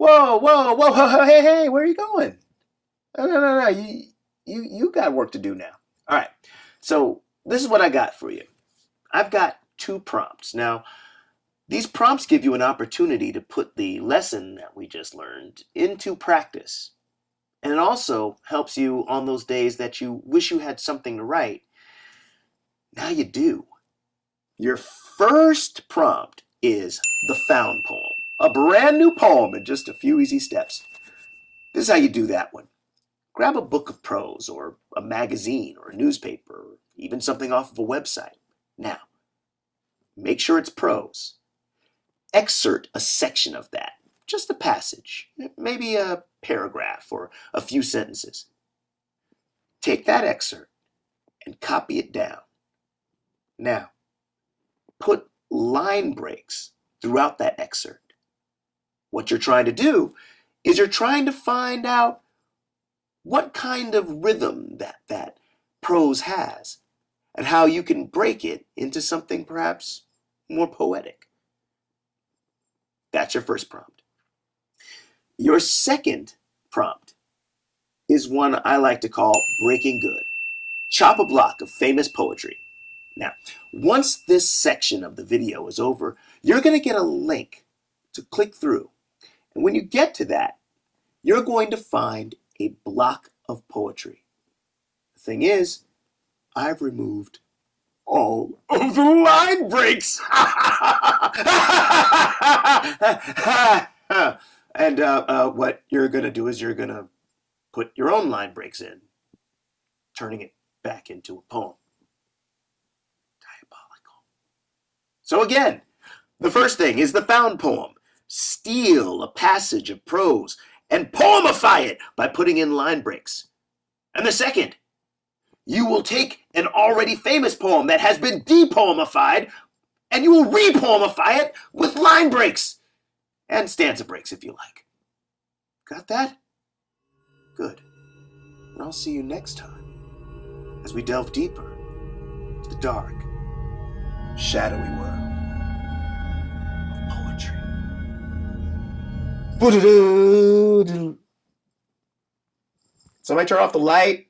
Whoa, whoa, whoa, hey, hey, where are you going? No. You got work to do now. All right. So this is what I got for you. I've got two prompts. Now, these prompts give you an opportunity to put the lesson that we just learned into practice. And it also helps you on those days that you wish you had something to write. Now you do. Your first prompt is the found poem, a brand new poem in just a few easy steps. This is how you do that one. Grab a book of prose or a magazine or a newspaper or even something off of a website. Now, make sure it's prose. Excerpt a section of that, just a passage, maybe a paragraph or a few sentences. Take that excerpt and copy it down. Now, put line breaks throughout that excerpt. What you're trying to do is you're trying to find out what kind of rhythm that prose has and how you can break it into something perhaps more poetic. That's your first prompt. Your second prompt is one I like to call breaking good. Chop a block of famous poetry. Now, once this section of the video is over, you're going to get a link to click through. And when you get to that, you're going to find a block of poetry. The thing is, I've removed all of the line breaks. And what you're going to do is you're going to put your own line breaks in, turning it back into a poem. Diabolical. So again, the first thing is the found poem. Steal a passage of prose and poemify it by putting in line breaks. And the second, you will take an already famous poem that has been depoemified and you will repoemify it with line breaks and stanza breaks if you like. Got that? Good. And I'll see you next time as we delve deeper into the dark, shadowy world of poetry. Somebody turn off the light.